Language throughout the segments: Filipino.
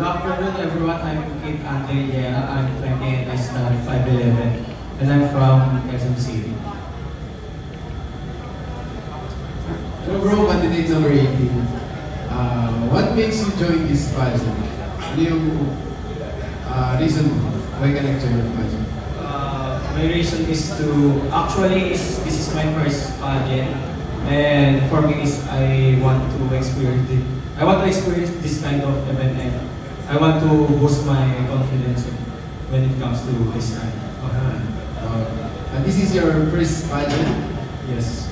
Good afternoon, everyone. I'm Kate Andre Yera. I'm 20 and I study 511. And I'm from Quezon City. So bro, candidate number 18. What makes you join this pageant? Ano yung reason why ka nag-join the pageant? My reason is this is my first pageant. And for me is I want to experience this kind of event, and I want to boost my confidence when it comes to this kind of event. And this is your first pageant? Yes.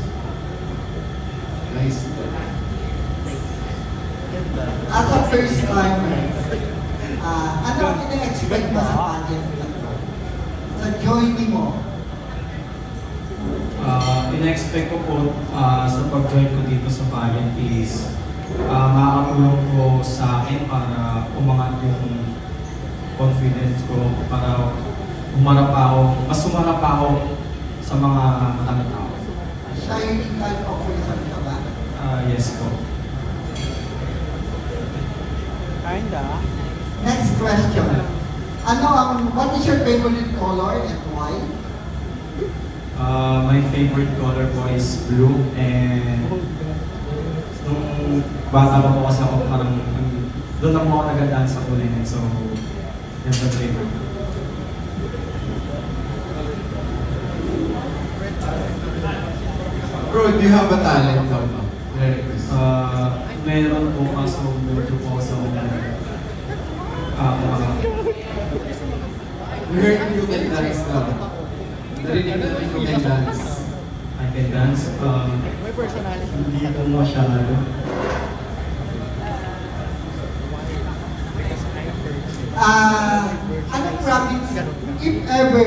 Nice. As a first timer, ano ang ina-expect mo sa pageant na ito? Sa joining mo? Ina-expect ko po sa pag-join ko dito sa pageant is makakatulong ko sa akin para umangat yung confidence ko, para mas humarap pa ako sa mga matamit tao. Shining type of person ka ba? Yes po. Kinda. Next question. What is your favorite color and why? My favorite color po is blue, and nung bata pa po kasi ako parang doon lang ako nagandaan sa kulay niya, so that's my favorite. Bro, do you have a talent daw ba? Meron po kaso medyo po ako sa We heard you can dance daw. Narinig natin you can dance. I can dance. May personality. Hindi ko masyado. Anong province, if ever,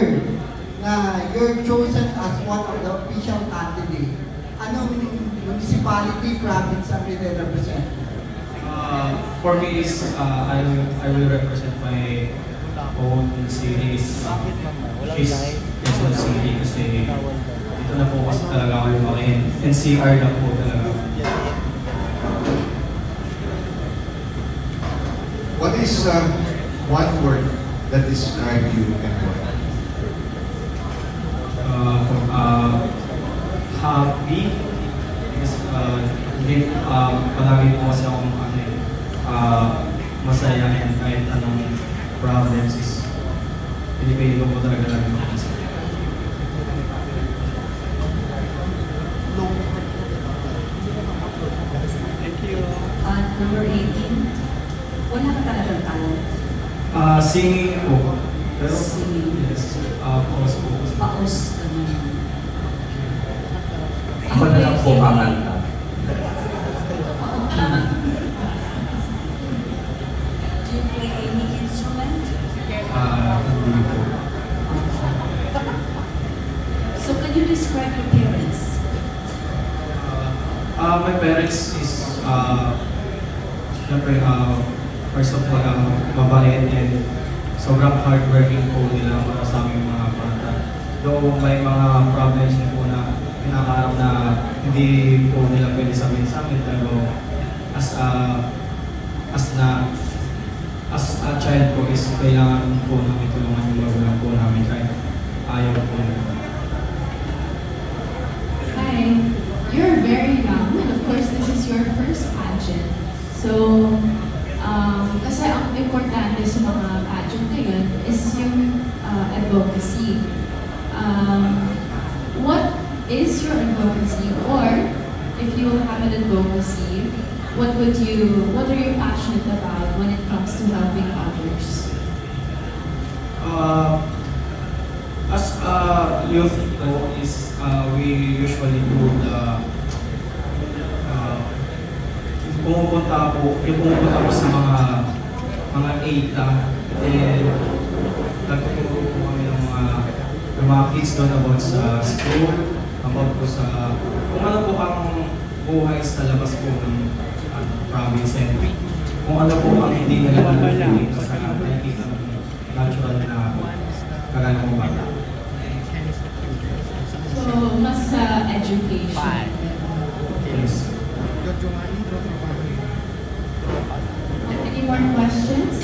na you're chosen as one of the official candidates, anong municipality, province ang represent? For me is I will represent my own city is Quezon City kasi dito na po kasi talaga ako lumaki. NCR lang po talaga. What is one word that describes you and why? Happy. Yes, palagi po kasi akong masaya, and kahit anong problems is pinipili ko po talaga lagi makasaya. Thank you. Number 18, wala ka talagang talent. Singing po. Pero, Singing. yes, paus po. Paus naman. Ako na lang po kakanta. Do you play any instrument? Hindi po. So can you describe your parents? My parents is, syempre, first of all, mabait and sobrang hardworking po nila para sa aming mga bata. Though may mga problems po na pinakaharap na hindi po nila pwede sabihin sa amin, pero as a child po is kailangan po namin tulungan yung magulang po namin kahit ayaw po nila. Hi, you're very young, and of course this is your first pageant. So, kasi ang importante sa mga pageant ngayon is yung advocacy. What is your advocacy, or if you have an advocacy, what are you passionate about when it comes to helping others? As a youth po is we usually do pumupunta po sa mga AITA, and nagtuturo po kami ng mga kids doon about sa school, about po sa kung ano po ang buhay sa labas po ng province, and kung ano po ang hindi nila nalulungin sa nakikita ng natural na kagana ng bata. So, mas education. Yes. Any Any more questions?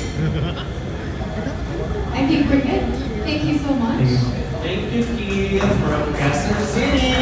I think we're good. Thank you so much. Thank you, Keith, from Quezon City.